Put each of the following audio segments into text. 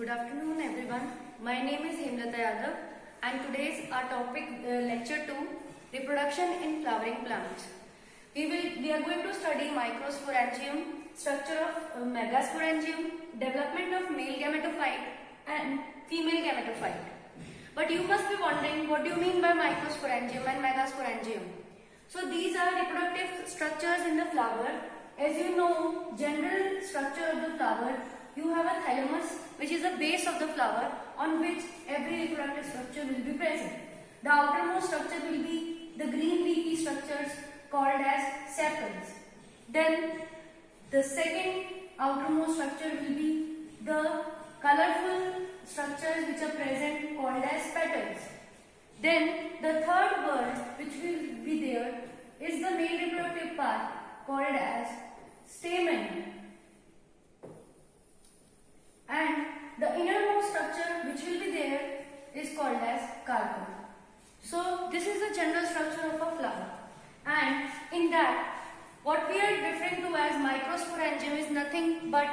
Good afternoon everyone. My name is Hemlata Yadav and today's our topic lecture 2, reproduction in flowering plants. We are going to study microsporangium, structure of megasporangium, development of male gametophyte and female gametophyte. But you must be wondering, what do you mean by microsporangium and megasporangium? So these are reproductive structures in the flower. As you know, general structure of the flower, you have a thalamus, which is the base of the flower on which every reproductive structure will be present. The outermost structure will be the green leafy structures called as sepals. Then the second outermost structure will be the colorful structures which are present called as petals. Then the third word which will be there is the male reproductive part called as stamen. And the innermost structure which will be there is called as carpel. So this is the general structure of a flower. And in that, what we are referring to as microsporangium is nothing but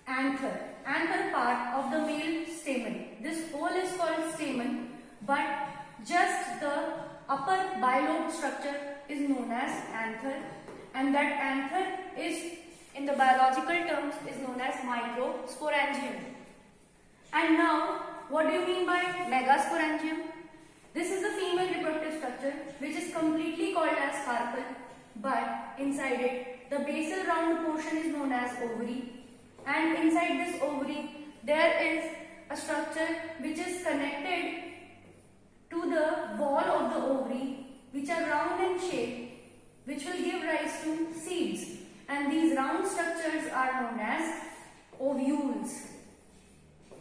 anther part of the male stamen. This whole is called stamen, but just the upper bilobe structure is known as anther, and that anther is, in the biological terms, is known as microsporangium. And now, what do you mean by megasporangium? This is the female reproductive structure which is completely called as carpel, but inside it, the basal round portion is known as ovary, and inside this ovary, there is a structure which is connected to the wall of the ovary, which are round in shape, which will give rise to seeds. And these round structures are known as ovules.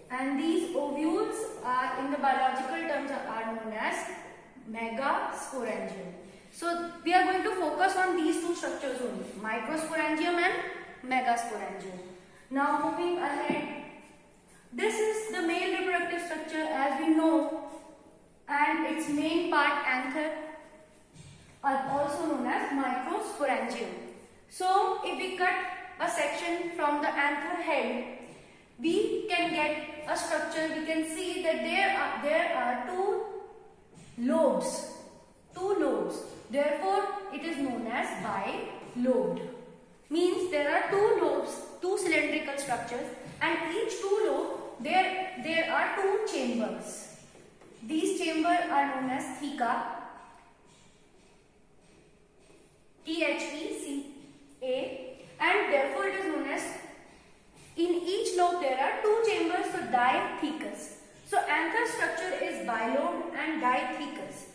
And these ovules are, in the biological terms, are known as megasporangium. So we are going to focus on these two structures only, microsporangium and megasporangium. Now moving ahead, this is the male reproductive structure as we know, and its main part anther are also known as microsporangium. So if we cut a section from the anther head, we can get a structure. We can see that there are two lobes. Therefore, it is known as bilobed. Means there are two lobes, two cylindrical structures, and each two lobe there are two chambers. These chambers are known as theca. THECA, and therefore it is known as, in each lobe there are two chambers, so dithecous. So anther structure is bilobed and dithecous.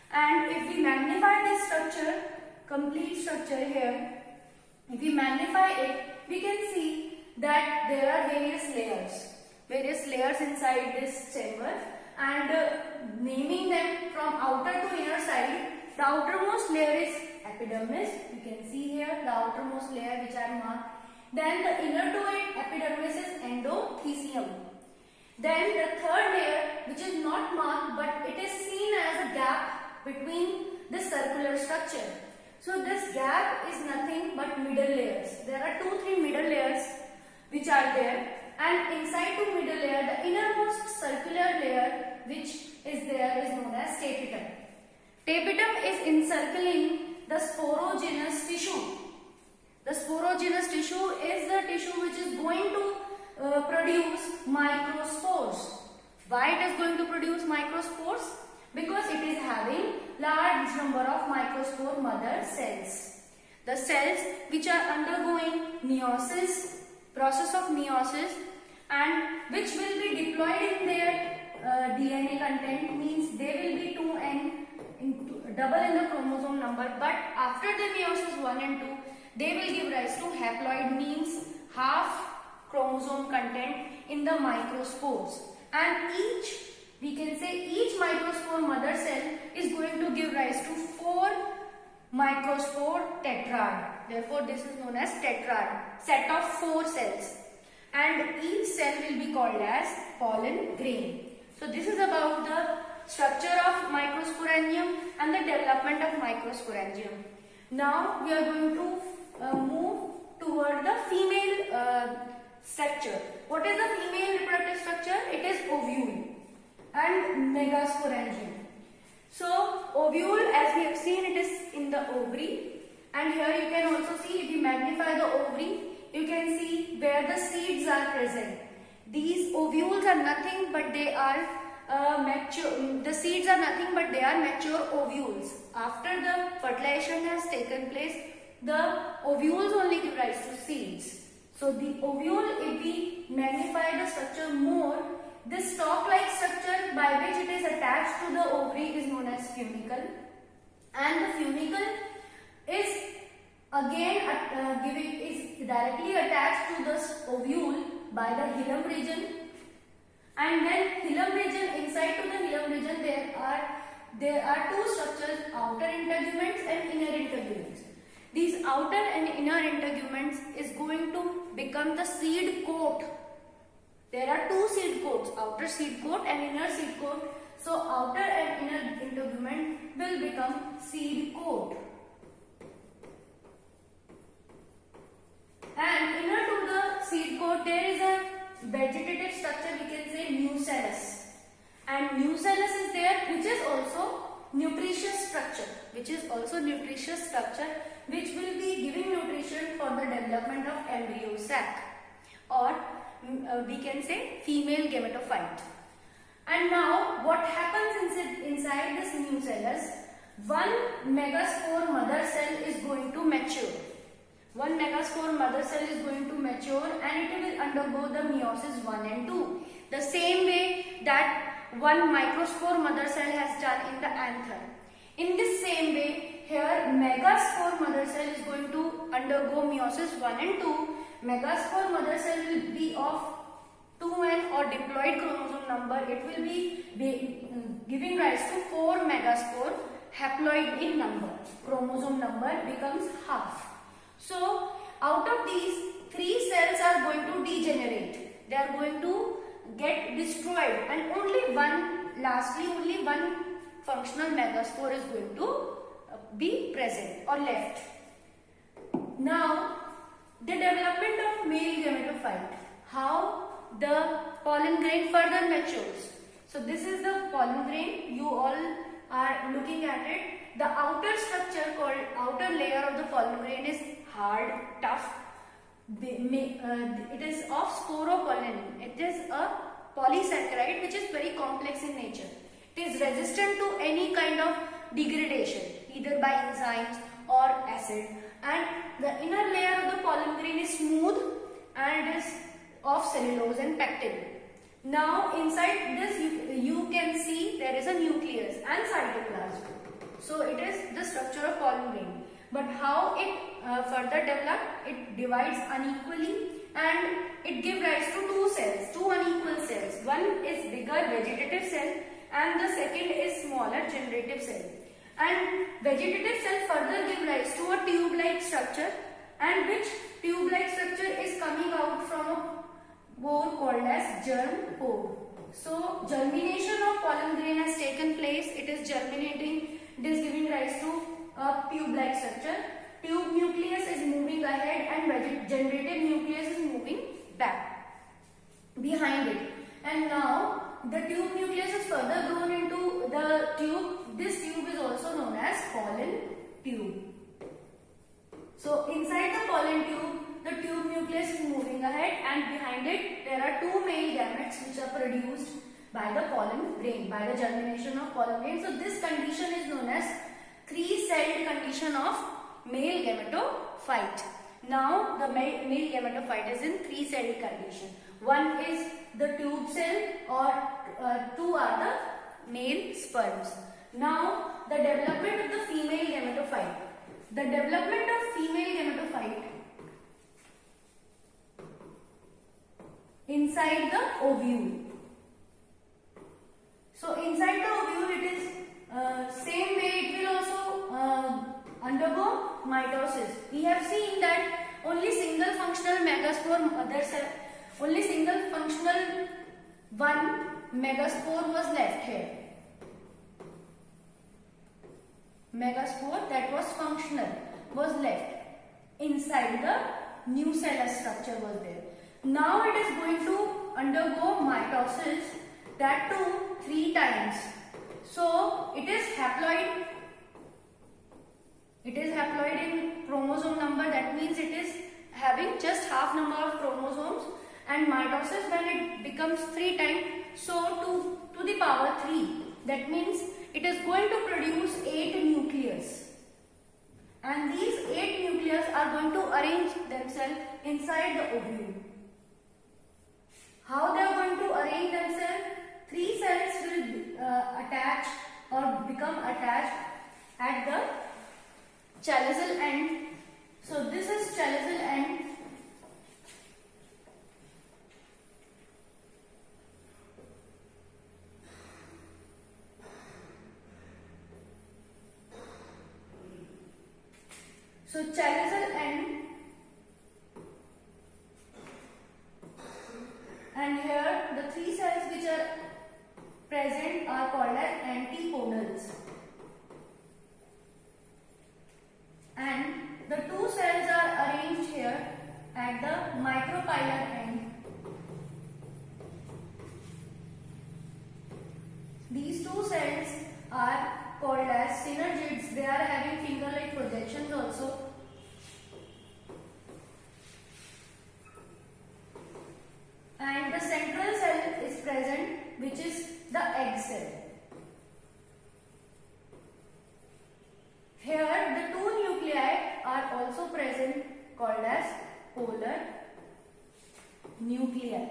And if we magnify this structure, complete structure here, if we magnify it, we can see that there are various layers inside this chamber, and naming them from outer to inner side, the outermost layer is epidermis. You can see here the outermost layer which are marked. Then the inner to it epidermis is endothecium. Then the third layer, which is not marked but it is seen as a gap between the circular structure. So this gap is nothing but middle layers. There are 2-3 middle layers which are there, and inside to middle layer, the innermost circular layer which is there is known as tapetum. Tapetum is encircling the sporogenous tissue. The sporogenous tissue is the tissue which is going to produce microspores. Why it is going to produce microspores? Because it is having large number of microspore mother cells. The cells which are undergoing meiosis, process of meiosis, and which will be deployed in their DNA content, means they will be 2n, double in the chromosome number, but after the meiosis 1 and 2, they will give rise to haploid, means half chromosome content in the microspores. And we can say each microspore mother cell is going to give rise to 4 microspore tetrad. Therefore, this is known as tetrad, set of 4 cells. And each cell will be called as pollen grain. So this is about the structure of microsporangium and the development of microsporangium. Now we are going to move toward the structure. What is the female reproductive structure? It is ovule and megasporangium. So ovule, as we have seen, it is in the ovary, and here you can also see, if you magnify the ovary, you can see where the seeds are present. These ovules are nothing but they are mature. The seeds are nothing but they are mature ovules. After the fertilization has taken place, the ovules only give rise to seeds. So the ovule, if we magnify the structure more, this stalk-like structure by which it is attached to the ovary is known as funicle, and the funicle is again is directly attached to the ovule by the hilum region, and then hilum region, inside to the hilum region there are two structures, outer integuments and inner integuments. These outer and inner integuments is going to become the seed coat. There are two seed coats, outer seed coat and inner seed coat. So outer and inner integument will become seed coat. And inner to the seed coat there is a vegetative structure, we can say nucellus. And nucellus is there, which is also nutritious structure, which will be giving nutrition for the development of embryo sac, or we can say female gametophyte. And now what happens inside this nucellus? One megaspore mother cell is going to mature. One megaspore mother cell is going to mature, and it will undergo the meiosis 1 and 2. The same way that one microspore mother cell has done in the anther. In this same way, here megaspore mother cell is going to undergo meiosis 1 and 2. Megaspore mother cell will be of 2n or diploid chromosome number. It will be giving rise to 4 megaspore, haploid in number. Chromosome number becomes half. So out of these, 3 cells are going to degenerate. They are going to get destroyed, and only one functional megaspore is going to be present or left. Now the development of male gametophyte, how the pollen grain further matures. So this is the pollen grain, you all are looking at it. The outer structure called outer layer of the pollen grain is hard, tough. It is of sporopollen. It is a polysaccharide which is very complex in nature. It is resistant to any kind of degradation, either by enzymes or acid. And the inner layer of the pollen grain is smooth and it is of cellulose and pectin. Now inside this you can see there is a nucleus and cytoplasm. So it is the structure of pollen grain. But how it further developed, it divides unequally and it gives rise to two unequal cells. One is bigger vegetative cell and the second is smaller generative cell. And vegetative cell further gives rise to a tube-like structure, and which tube-like structure is coming out from a pore called as germ pore. So germination of pollen grain has taken place. It is germinating. It is giving rise to a tube-like structure. Tube nucleus is moving ahead and generative nucleus is moving back behind it. And now the tube nucleus is further grown into the tube. This tube is also known as pollen tube. So inside the pollen tube, the tube nucleus is moving ahead, and behind it there are 2 male gametes which are produced by the pollen grain, by the germination of pollen grain. So this condition is known as 3-celled condition of male gametophyte. Now the male gametophyte is in 3-celled condition. One is the tube cell, or 2 are the male sperms. Now the development of the female gametophyte. The development of female gametophyte inside the ovule. So inside the ovule it is same way, it will also undergo mitosis. We have seen that only single functional megaspore mother cell, only single functional one megaspore was left here. Megaspore that was functional was left inside the nucellus structure was there. Now it is going to undergo mitosis, that too 3 times. So it is haploid. It is haploid in chromosome number, that means it is having just half number of chromosomes, and mitosis when it becomes 3 times, so to the power 3, that means it is going to produce 8 nucleus, and these 8 nucleus are going to arrange themselves inside the ovule. How they are going to arrange themselves? 3 cells will attach or become attached at the chaliceal end. So this is chaliceal end. So chaliceal end, and here the 3 cells which are present are called as antipodals, and the 2 cells are arranged here at the micropylar end. These 2 cells are called as synergids. They are having finger-like projections also. And the central cell is present, which is the egg cell. Here the 2 nuclei are also present, called as polar nuclei.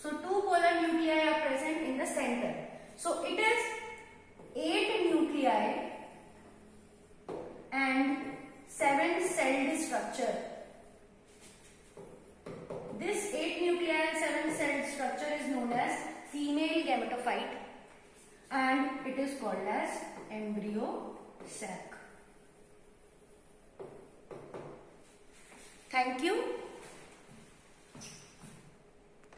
So 2 polar nuclei are present in the center. So it is 8 nuclei and 7-celled structure. This 8 nuclei and 7-celled structure is known as female gametophyte, and it is called as embryo sac. Thank you.